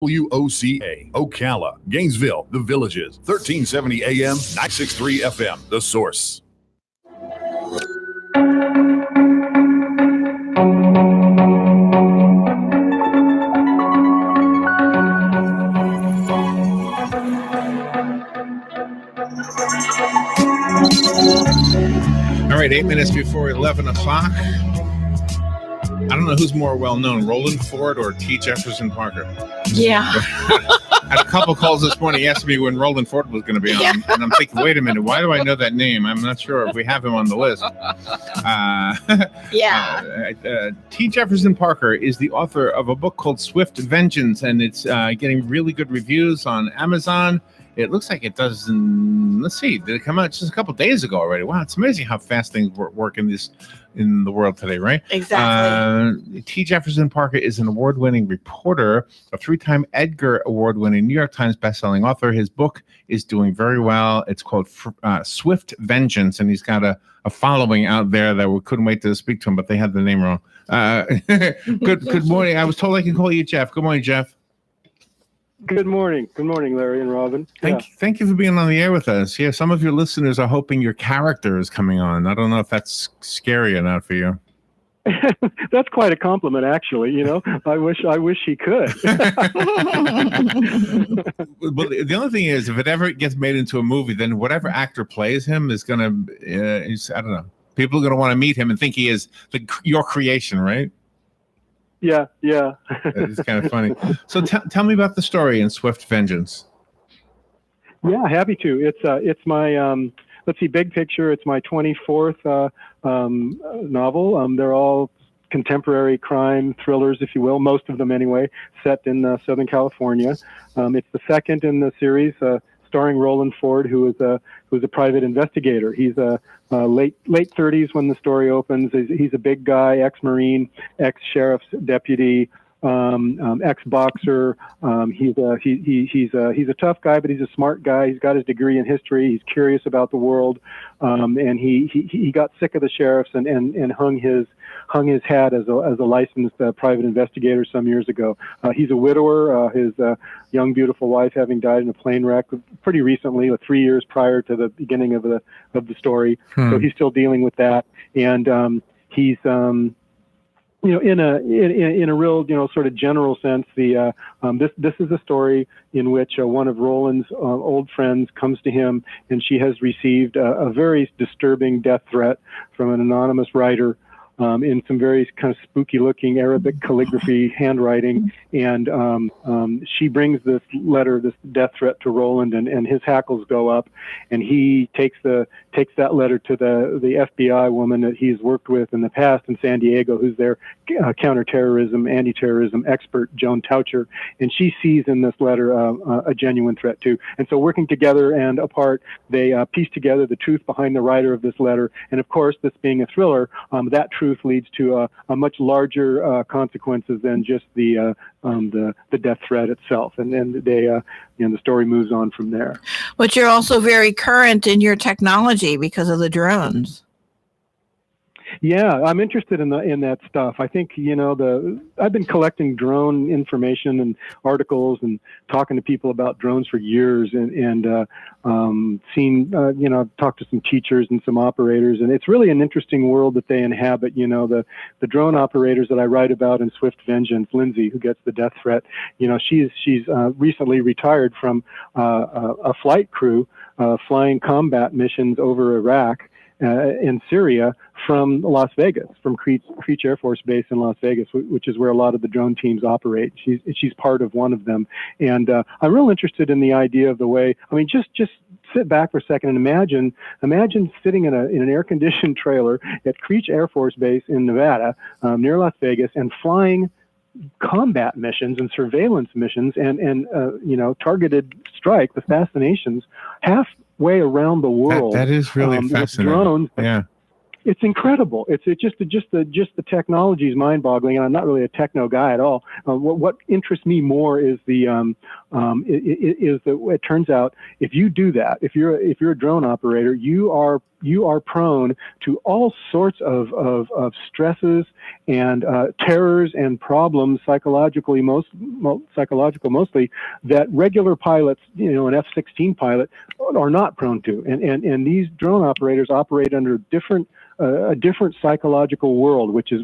WOCA, Ocala, Gainesville, The Villages, 1370 AM, 963 FM, The Source. All right, 8 minutes before 11 o'clock. I don't know who's more well-known, Roland Ford or T. Jefferson Parker. Yeah. I had a couple calls this morning asking me when Roland Ford was going to be on. Yeah. And I'm thinking, wait a minute, why do I know that name? I'm not sure if we have him on the list. T. Jefferson Parker is the author of a book called Swift Vengeance, and it's getting really good reviews on Amazon. It looks like it does let's see, did it come out just a couple days ago already? Wow, it's amazing how fast things work in the world today, right? Exactly. T. Jefferson Parker is an award-winning reporter, a 3-time Edgar Award-winning New York Times bestselling author. His book is doing very well. It's called Swift Vengeance, and he's got a following out there that we couldn't wait to speak to him, but they had the name wrong. Good morning. I was told I can call you Jeff. Good morning, Jeff. Good morning, Larry and Robin. Thank you for being on the air with us. Yeah, some of your listeners are hoping your character is coming on. I don't know if that's scary or not for you. That's quite a compliment, actually. You know, I wish he could. Well, the only thing is, if it ever gets made into a movie, then whatever actor plays him is going to, I don't know. People are going to want to meet him and think he is your creation, right? Yeah. It's kind of funny. So tell me about the story in Swift Vengeance. Yeah, happy to. It's my let's see, big picture. It's my 24th novel. They're all contemporary crime thrillers, if you will, most of them anyway, set in Southern California. It's the second in the series, starring Roland Ford, who is a private investigator. He's a late 30s when the story opens. He's a big guy, ex-Marine, ex-sheriff's deputy, ex-boxer. He's a tough guy, but he's a smart guy. He's got his degree in history. He's curious about the world, and he got sick of the sheriffs and hung his hat as a licensed private investigator some years ago. He's a widower. His young, beautiful wife having died in a plane wreck pretty recently, 3 years prior to the beginning of the story. So he's still dealing with that, and he's in a real sort of general sense. This is a story in which one of Roland's old friends comes to him, and she has received a very disturbing death threat from an anonymous writer. In some very kind of spooky-looking Arabic calligraphy handwriting, and she brings this letter, this death threat to Roland, and his hackles go up, and he takes that letter to the FBI woman that he's worked with in the past in San Diego, who's their counterterrorism, anti-terrorism expert, Joan Toucher, and she sees in this letter a genuine threat too. And so, working together and apart, they piece together the truth behind the writer of this letter, and of course, this being a thriller, that truth leads to a much larger consequences than just the death threat itself, and then the story moves on from there. But you're also very current in your technology because of the drones. Yeah, I'm interested in that stuff. I think I've been collecting drone information and articles and talking to people about drones for years, and I've talked to some teachers and some operators, and it's really an interesting world that they inhabit. The drone operators that I write about in Swift Vengeance, Lindsay, who gets the death threat, she's recently retired from a flight crew flying combat missions over Iraq. In Syria from Las Vegas, from Creech Air Force Base in Las Vegas, which is where a lot of the drone teams operate. She's part of one of them. And I'm real interested in the idea of the way, just sit back for a second and imagine sitting in an air-conditioned trailer at Creech Air Force Base in Nevada, near Las Vegas, and flying combat missions and surveillance missions and targeted strike, assassinations, halfway around the world. That is really fascinating. With drones. Yeah. It's incredible. It's just the technology is mind-boggling, and I'm not really a techno guy at all. What interests me more is it turns out if you do that, if you're a drone operator, you are you are prone to all sorts of stresses and terrors and problems psychologically mostly that regular pilots, an F-16 pilot, are not prone to. And these drone operators operate under a different psychological world, which is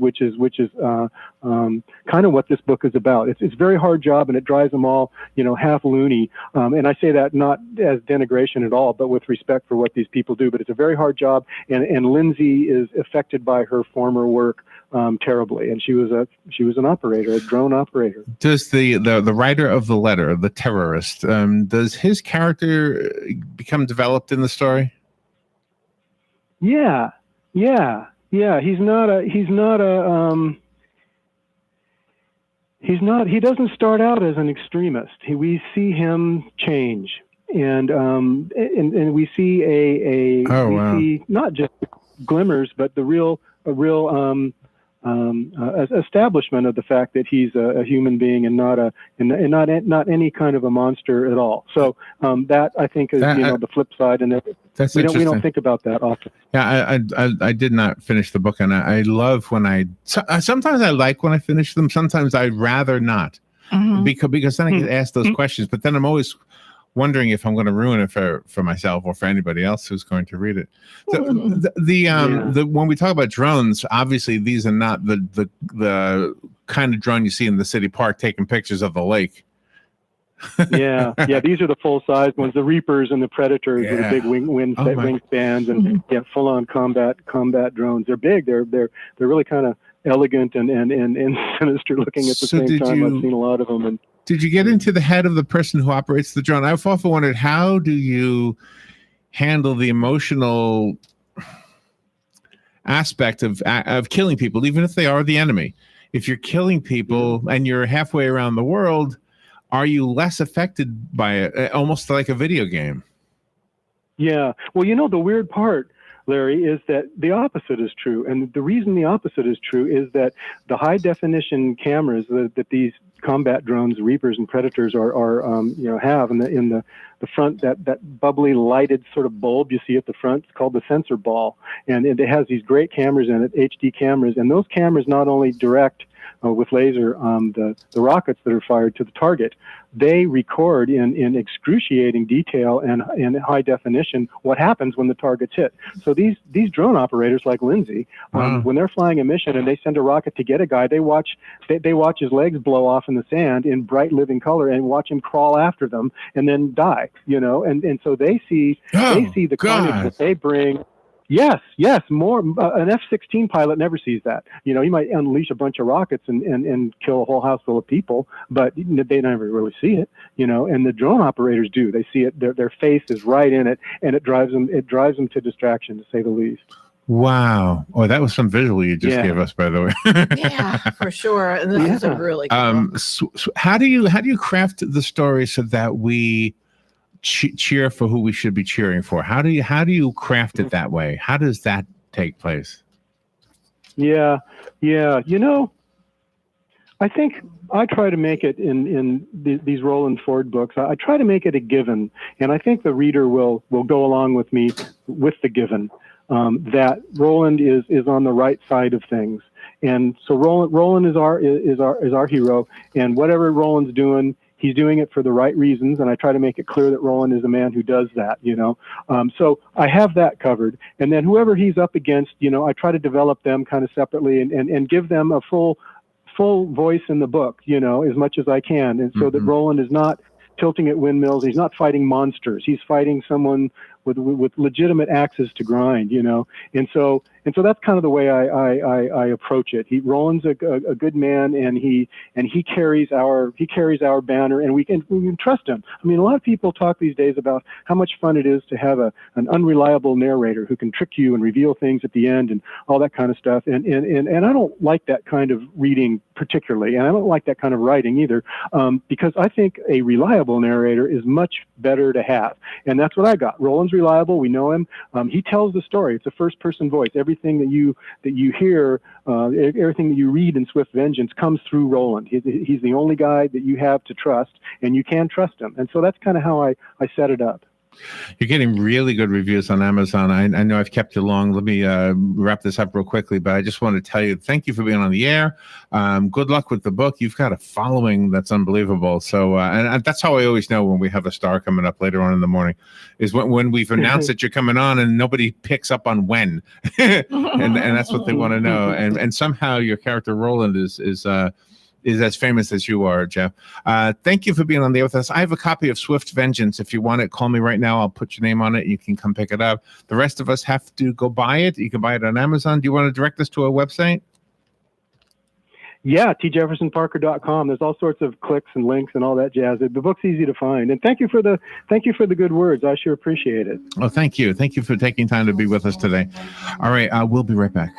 kind of what this book is about. It's a very hard job, and it drives them all, half loony. And I say that not as denigration at all, but with respect for what these people do. But it's a very hard job, and Lindsay is affected by her former work terribly. And she was an operator, a drone operator. Does the writer of the letter, the terrorist, does his character become developed in the story? Yeah. He doesn't start out as an extremist. We see him change, and we see see not just glimmers, but a real establishment of the fact that he's a human being and not any kind of a monster at all. So that, I think, is the flip side, and we don't think about that often. Yeah, I did not finish the book, and I love when sometimes I like when I finish them. Sometimes I'd rather not, because then I get asked those questions. But then I'm always wondering if I'm going to ruin it for myself or for anybody else who's going to read it. When we talk about drones, obviously these are not the kind of drone you see in the city park taking pictures of the lake. yeah, these are the full-size ones, the Reapers and the Predators with the big wingspans and full-on combat drones. They're big. They're really kind of elegant and sinister looking at the same time. I've seen a lot of them. And did you get into the head of the person who operates the drone? I've often wondered, how do you handle the emotional aspect of killing people, even if they are the enemy? If you're killing people and you're halfway around the world, are you less affected by it, almost like a video game? Yeah. Well, the weird part, Larry, is that the opposite is true. And the reason the opposite is true is that the high definition cameras that these combat drones, Reapers and Predators have in the front, that bubbly lighted sort of bulb you see at the front, it's called the sensor ball. And it has these great cameras in it, HD cameras. And those cameras not only direct with laser the rockets that are fired to the target, they record in excruciating detail and in high definition what happens when the target's hit. So these drone operators like Lindsay, when they're flying a mission and they send a rocket to get a guy, they watch his legs blow off in the sand in bright living color and watch him crawl after them and then die. And so they see the carnage that they bring. Yes, more. An F-16 pilot never sees that. He might unleash a bunch of rockets and kill a whole house full of people, but they never really see it. And the drone operators do. They see it. Their face is right in it, and it drives them to distraction, to say the least. Wow! Oh, that was some visual you just gave us, by the way. Yeah, for sure. And this is a really cool so how do you craft the story so that we cheer for who we should be cheering for? How do you craft it that way? How does that take place? Yeah. I think I try to make it in these Roland Ford books. I try to make it a given, and I think the reader will go along with me with the given that Roland is on the right side of things. And so Roland is our hero, and whatever Roland's doing, he's doing it for the right reasons, and I try to make it clear that Roland is a man who does that, So I have that covered. And then whoever he's up against, I try to develop them kind of separately and give them a full voice in the book, as much as I can. And so that Roland is not tilting at windmills. He's not fighting monsters. He's fighting someone with legitimate axes to grind, And so that's kind of the way I approach it. Roland's a good man, and he carries our banner, and we can trust him. I mean, a lot of people talk these days about how much fun it is to have an unreliable narrator who can trick you and reveal things at the end and all that kind of stuff. And I don't like that kind of reading particularly, and I don't like that kind of writing either, because I think a reliable narrator is much better to have, and that's what I got. Roland's reliable. We know him. He tells the story. It's a first-person voice. Everything that you hear, everything that you read in Swift Vengeance comes through Roland. He's the only guy that you have to trust, and you can trust him. And so that's kind of how I set it up. You're getting really good reviews on Amazon. I know I've kept you long. Let me wrap this up real quickly, but I just want to tell you, thank you for being on the air. Good luck with the book. You've got a following that's unbelievable. So, and that's how I always know when we have a star coming up later on in the morning, is when we've announced that you're coming on and nobody picks up on when, and that's what they want to know. And somehow your character Roland is as famous as you are, Jeff. Thank you for being on the air with us. I have a copy of Swift Vengeance. If you want it, call me right now. I'll put your name on it. You can come pick it up. The rest of us have to go buy it. You can buy it on Amazon. Do you want to direct us to a website? Yeah, tjeffersonparker.com. There's all sorts of clicks and links and all that jazz. The book's easy to find. And thank you for the good words. I sure appreciate it. Oh, thank you. Thank you for taking time to be with us today. All right, we'll be right back.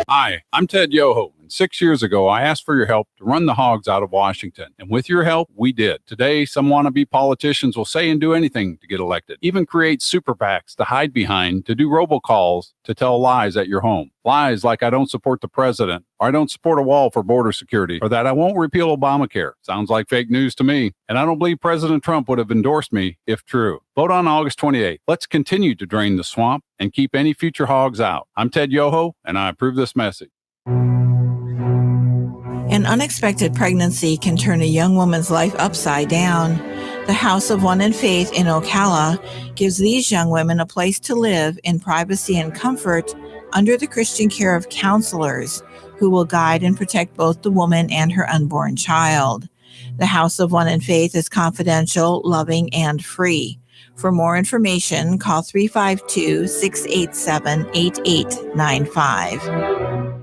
Hi, I'm Ted Yoho, and 6 years ago, I asked for your help to run the hogs out of Washington. And with your help, we did. Today, some wannabe politicians will say and do anything to get elected, even create super PACs to hide behind, to do robocalls, to tell lies at your home. Lies like I don't support the president, or I don't support a wall for border security, or that I won't repeal Obamacare. Sounds like fake news to me. And I don't believe President Trump would have endorsed me if true. Vote on August 28th. Let's continue to drain the swamp and keep any future hogs out. I'm Ted Yoho, and I approve this message. An unexpected pregnancy can turn a young woman's life upside down. The House of One in Faith in Ocala gives these young women a place to live in privacy and comfort under the Christian care of counselors who will guide and protect both the woman and her unborn child. The House of One in Faith is confidential, loving, and free. For more information, call 352-687-8895.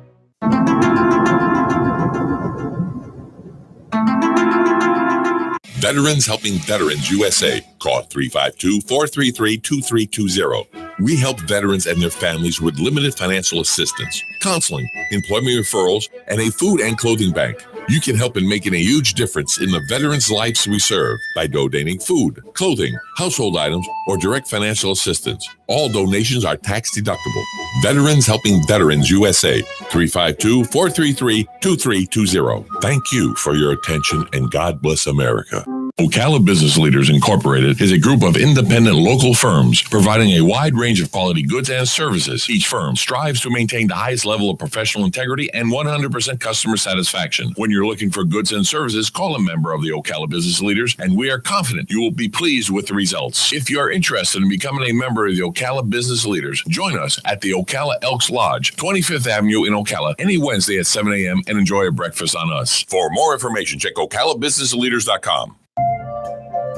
Veterans Helping Veterans USA. Call 352-433-2320. We help veterans and their families with limited financial assistance, counseling, employment referrals, and a food and clothing bank. You can help in making a huge difference in the veterans' lives we serve by donating food, clothing, household items, or direct financial assistance. All donations are tax deductible. Veterans Helping Veterans USA, 352-433-2320. Thank you for your attention, and God bless America. Ocala Business Leaders Incorporated is a group of independent local firms providing a wide range of quality goods and services. Each firm strives to maintain the highest level of professional integrity and 100% customer satisfaction. When you're looking for goods and services, call a member of the Ocala Business Leaders, and we are confident you will be pleased with the results. If you are interested in becoming a member of the Ocala Business Leaders, join us at the Ocala Elks Lodge, 25th Avenue in Ocala, any Wednesday at 7 a.m. and enjoy a breakfast on us. For more information, check OcalaBusinessLeaders.com.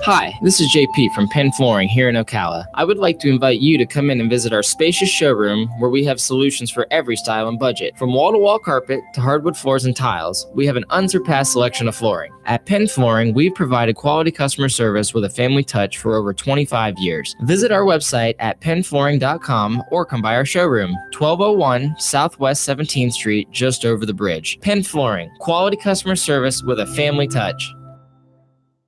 Hi, this is JP from Penn Flooring here in Ocala. I would like to invite you to come in and visit our spacious showroom where we have solutions for every style and budget. From wall-to-wall carpet to hardwood floors and tiles, we have an unsurpassed selection of flooring. At Penn Flooring, we've provided quality customer service with a family touch for over 25 years. Visit our website at pennflooring.com or come by our showroom, 1201 Southwest 17th Street, just over the bridge. Penn Flooring, quality customer service with a family touch.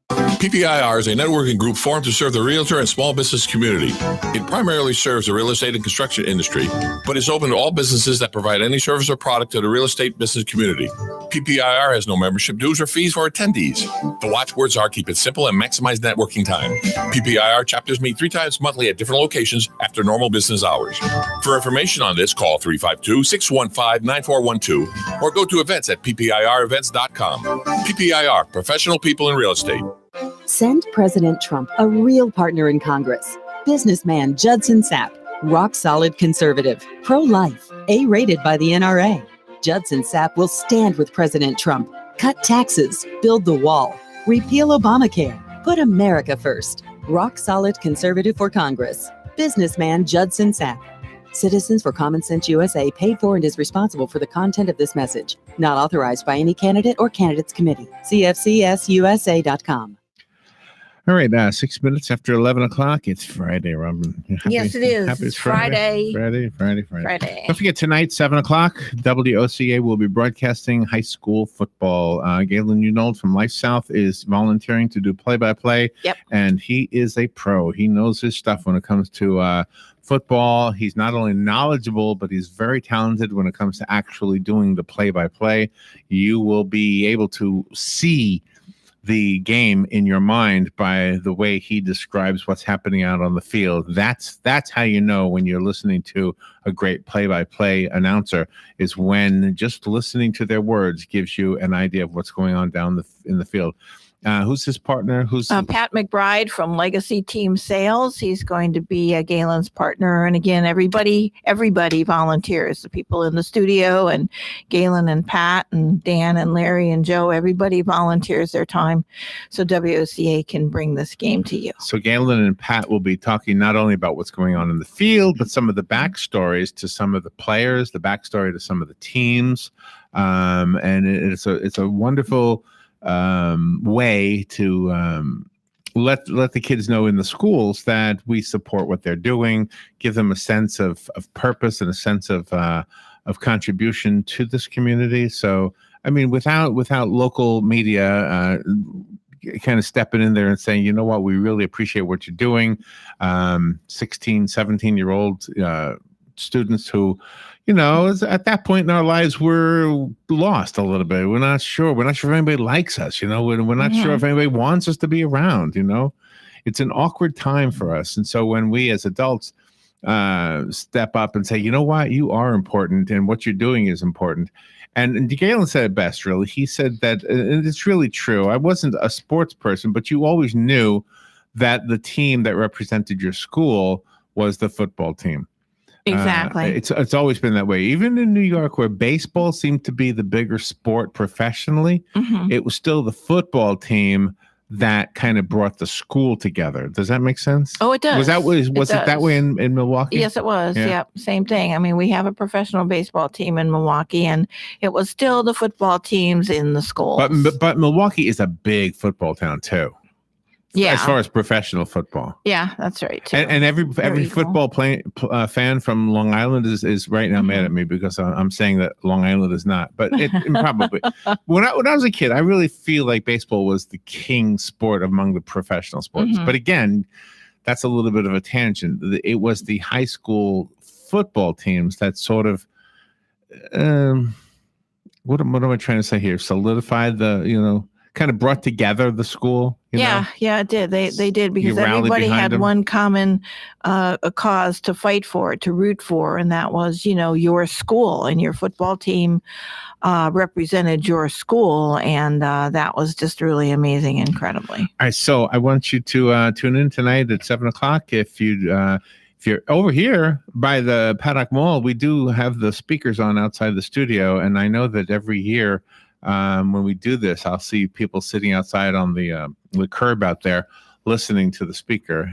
PPIR is a networking group formed to serve the realtor and small business community. It primarily serves the real estate and construction industry, but is open to all businesses that provide any service or product to the real estate business community. PPIR has no membership dues or fees for attendees. The watchwords are keep it simple and maximize networking time. PPIR chapters meet 3 times monthly at different locations after normal business hours. For information on this, call 352-615-9412 or go to events at ppirevents.com. PPIR, professional people in real estate. Send President Trump a real partner in Congress. Businessman Judson Sapp, rock solid conservative, pro-life, A-rated by the NRA. Judson Sapp will stand with President Trump, cut taxes, build the wall, repeal Obamacare, put America first. Rock solid conservative for Congress. Businessman Judson Sapp. Citizens for Common Sense USA paid for and is responsible for the content of this message. Not authorized by any candidate or candidates committee. CFCSUSA.com. All right, 6 minutes after 11 o'clock. It's Friday, Robin. Yes, it is. Happy It's Friday. Friday. Friday. Don't forget, tonight, 7 o'clock, WOCA will be broadcasting high school football. Galen Unold from Life South is volunteering to do play-by-play. Yep. And he is a pro. He knows his stuff when it comes to football. He's not only knowledgeable, but he's very talented when it comes to actually doing the play-by-play. You will be able to see the game in your mind by the way he describes what's happening out on the field. That's how you know when you're listening to a great play-by-play announcer, is when just listening to their words gives you an idea of what's going on down in the field. Who's his partner? Who's Pat McBride from Legacy Team Sales. He's going to be Galen's partner. And again, everybody volunteers. The people in the studio and Galen and Pat and Dan and Larry and Joe, everybody volunteers their time so WOCA can bring this game to you. So Galen and Pat will be talking not only about what's going on in the field, but some of the backstories to some of the players, the backstory to some of the teams. And it's a wonderful way to let the kids know in the schools that we support what they're doing, give them a sense of purpose and a sense of contribution to this community. So, I mean, without local media kind of stepping in there and saying, you know what, we really appreciate what you're doing. 16, 17-year-old students who, you know, at that point in our lives, we're lost a little bit. We're not sure. We're not sure if anybody likes us. You know, we're not sure if anybody wants us to be around. You know, it's an awkward time for us. And so when we as adults step up and say, you know what, you are important, and what you're doing is important. And Galen said it best, really. He said that, and it's really true. I wasn't a sports person, but you always knew that the team that represented your school was the football team. Exactly. It's always been that way. Even in New York, where baseball seemed to be the bigger sport professionally, it was still the football team that kind of brought the school together. Does that make sense? Oh, it does. Was it that way in Milwaukee? Yes, it was. Yeah. Same thing. I mean, we have a professional baseball team in Milwaukee, and it was still the football teams in the school. But Milwaukee is a big football town too. Yeah, as far as professional football. Yeah, that's right too. And every football fan from Long Island is right now mad at me because I'm saying that Long Island is not. But it probably when I was a kid, I really feel like baseball was the king sport among the professional sports. But again, that's a little bit of a tangent. It was the high school football teams that sort of what am I trying to say here? Solidified kind of brought together the school. Yeah, it did. They did, because everybody had one common a cause to fight for, to root for, and that was, your school, and your football team represented your school, and that was just really amazing, incredibly. All right, so I want you to tune in tonight at 7 o'clock. If you're over here by the Paddock Mall, we do have the speakers on outside the studio, and I know that every year when we do this, I'll see people sitting outside on the curb out there listening to the speaker.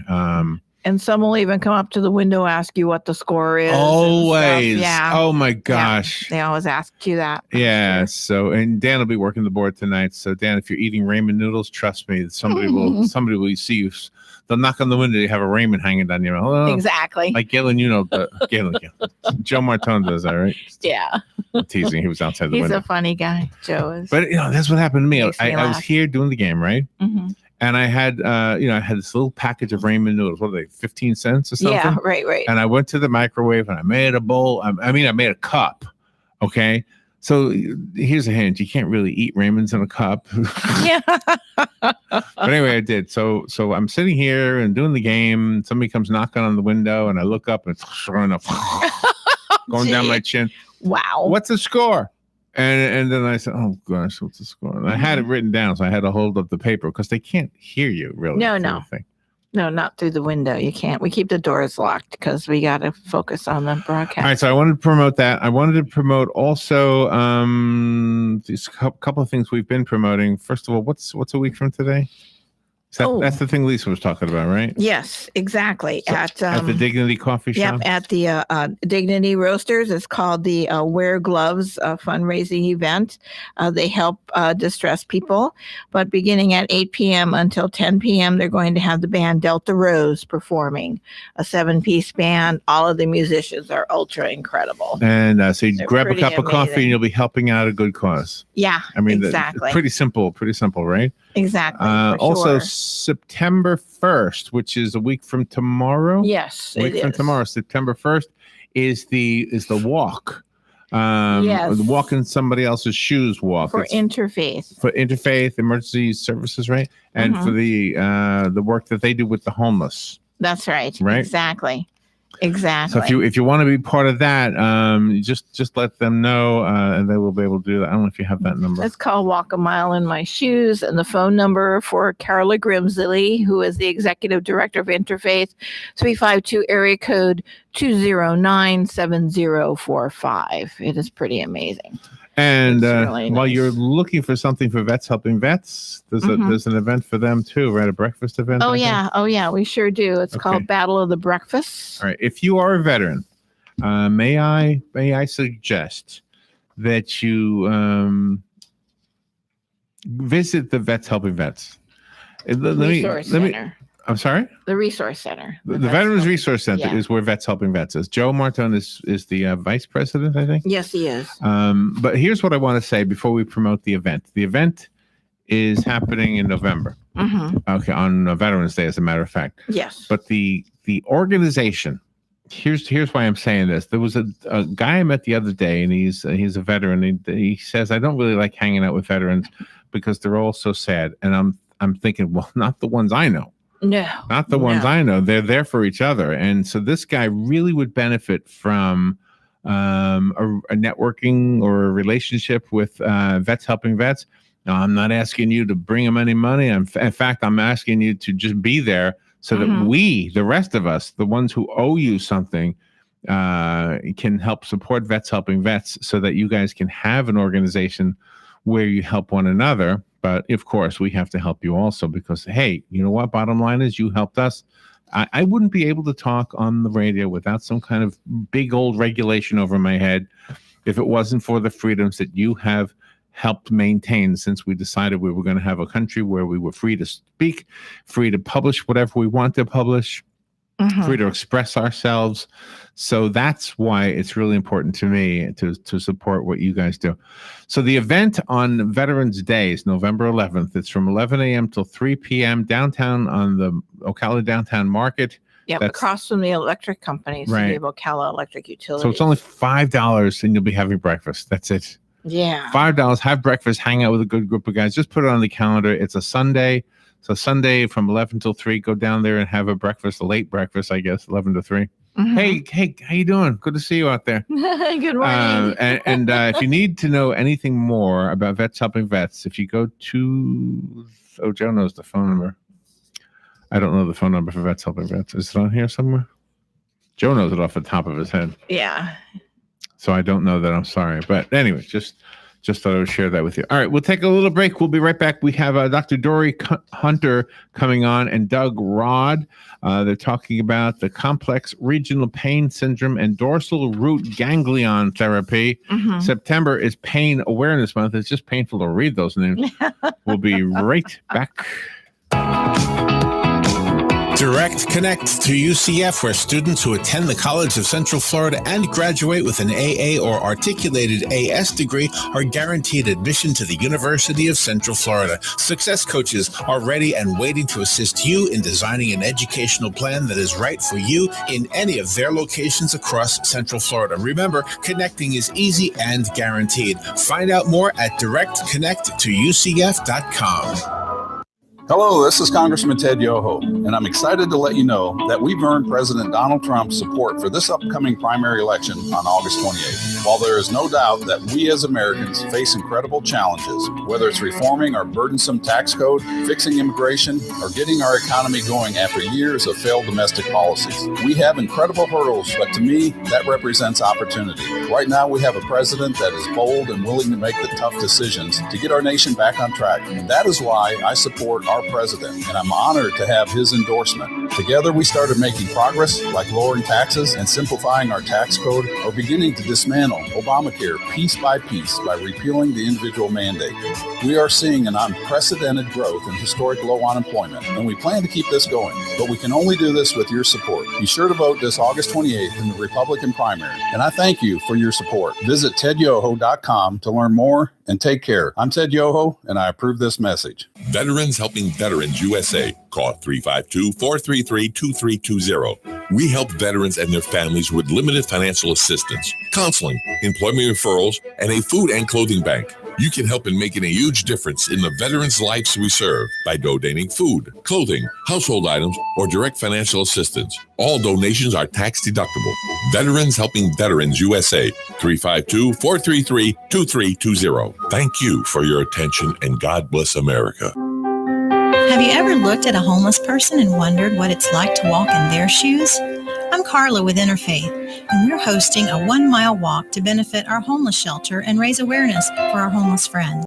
And some will even come up to the window, ask you what the score is. Always. Yeah. Oh my gosh. Yeah. They always ask you that. Yeah. Sure. So, and Dan will be working the board tonight. So Dan, if you're eating ramen noodles, trust me, somebody will see you. They'll knock on the window. You have a ramen hanging down your mouth. Exactly. Like Galen, Galen. Joe Martone does that, right? Yeah. I'm teasing. He was outside the window. He's a funny guy. Joe is. But that's what happened to me. I was here doing the game, right? And I had, I had this little package of ramen noodles. What are they, 15 cents or something? Yeah, right. And I went to the microwave and I made a bowl. I made a cup. Okay. So here's a hint. You can't really eat ramens in a cup. Yeah. But anyway, I did. So I'm sitting here and doing the game. Somebody comes knocking on the window and I look up and it's sure enough going down my chin. Wow. What's the score? And then I said, oh gosh, what's the score? And I had it written down, so I had to hold up the paper because they can't hear you really. No, not through the window. You can't. We keep the doors locked because we got to focus on the broadcast. All right, so I wanted to promote that. I wanted to promote also these couple of things we've been promoting. First of all, what's a week from today? That's the thing Lisa was talking about, right? Yes, exactly. So, at the Dignity Coffee Shop? Yep, at the Dignity Roasters. It's called the Wear Gloves fundraising event. They help distressed people. But beginning at 8 p.m. until 10 p.m., they're going to have the band Delta Rose performing, a 7-piece band. All of the musicians are ultra incredible. And so you They're grab a pretty cup of coffee amazing. and you'll be helping out a good cause. Yeah, I mean, exactly. Pretty simple, right? Exactly. Also, sure. September 1st, which is a week from tomorrow. Yes, a week from tomorrow, September 1st, is the walk. Yes. The walk in somebody else's shoes walk. For It's interfaith. for interfaith emergency services, right? And for the work that they do with the homeless. That's right. Right? Exactly. So if you want to be part of that, just let them know, and they will be able to do that. I don't know if you have that number. It's called Walk a Mile in My Shoes, and the phone number for Carla Grimsley, who is the executive director of Interfaith, 352 area code 209-7045. It is pretty amazing. And really while nice. you're looking for something for Vets Helping Vets, there's an event for them too, right? A breakfast event. Oh I think? yeah, we sure do. It's called Battle of the Breakfast. All right. If you are a veteran, may I suggest that you visit the Vets Helping Vets. Resource Center. I'm sorry? The Resource Center. The Veterans Resource Center Yeah. is where Vets Helping Vets is. Joe Martone is the vice president, I think. Yes, he is. But here's what I want to say before we promote the event. The event is happening in November. Okay, on Veterans Day, as a matter of fact. Yes. But the organization, here's why I'm saying this. There was a guy I met the other day, and he's a veteran. He says, I don't really like hanging out with veterans because they're all so sad. And I'm thinking, well, not the ones I know. No. Not the ones I know. They're there for each other. And so this guy really would benefit from a networking or a relationship with Vets Helping Vets. Now, I'm not asking you to bring him any money. In fact, I'm asking you to just be there so that we, the rest of us, the ones who owe you something, can help support Vets Helping Vets so that you guys can have an organization where you help one another. But of course, we have to help you also because, hey, you know what? Bottom line is you helped us. I wouldn't be able to talk on the radio without some kind of big old regulation over my head if it wasn't for the freedoms that you have helped maintain since we decided we were going to have a country where we were free to speak, free to publish whatever we want to publish, free to express ourselves. So that's why it's really important to me to support what you guys do. So the event on Veterans Day is November 11th. It's from 11 a.m. till 3 p.m. downtown on the Ocala Downtown Market. Yep, across from the electric companies, Right. the Ocala Electric Utilities. So it's only $5 and you'll be having breakfast. That's it. Yeah. $5, have breakfast, hang out with a good group of guys. Just put it on the calendar. It's a Sunday. So Sunday from 11 till 3, go down there and have a breakfast, a late breakfast, I guess, 11 to 3. Hey, how you doing? Good to see you out there. Good morning. And if you need to know anything more about Vets Helping Vets, if you go to, Joe knows the phone number. I don't know the phone number for Vets Helping Vets. Is it on here somewhere? Joe knows it off the top of his head. Yeah. So I don't know that. I'm sorry. But anyway, just thought I would share that with you. All right, we'll take a little break. We'll be right back. We have Dr. Dory Hunter coming on and Doug Rod. They're talking about the complex regional pain syndrome and dorsal root ganglion therapy. September is Pain Awareness Month. It's just painful to read those names. We'll be right back. Direct Connect to UCF, where students who attend the College of Central Florida and graduate with an AA or articulated AS degree are guaranteed admission to the University of Central Florida. Success coaches are ready and waiting to assist you in designing an educational plan that is right for you in any of their locations across Central Florida. Remember, connecting is easy and guaranteed. Find out more at directconnecttoucf.com. Hello, this is Congressman Ted Yoho, and I'm excited to let you know that we've earned President Donald Trump's support for this upcoming primary election on August 28th. While there is no doubt that we as Americans face incredible challenges, whether it's reforming our burdensome tax code, fixing immigration, or getting our economy going after years of failed domestic policies, we have incredible hurdles, but to me, that represents opportunity. Right now, we have a president that is bold and willing to make the tough decisions to get our nation back on track, and that is why I support our president, and I'm honored to have his endorsement. Together, we started making progress, like lowering taxes and simplifying our tax code, or beginning to dismantle Obamacare piece by repealing the individual mandate. We are seeing an unprecedented growth in historic low unemployment, and we plan to keep this going. But we can only do this with your support. Be sure to vote this August 28th in the Republican primary, and I thank you for your support. Visit tedyoho.com to learn more and take care. I'm Ted Yoho, and I approve this message. Veterans Helping Veterans USA. Call 352-433-2320. We help veterans and their families with limited financial assistance, counseling, employment referrals, and a food and clothing bank. You can help in making a huge difference in the veterans' lives we serve by donating food, clothing, household items, or direct financial assistance. All donations are tax deductible. Veterans Helping Veterans USA, 352-433-2320. Thank you for your attention, and God bless America. Have you ever looked at a homeless person and wondered what it's like to walk in their shoes? I'm Carla with Interfaith, and we're hosting a 1-mile walk to benefit our homeless shelter and raise awareness for our homeless friends.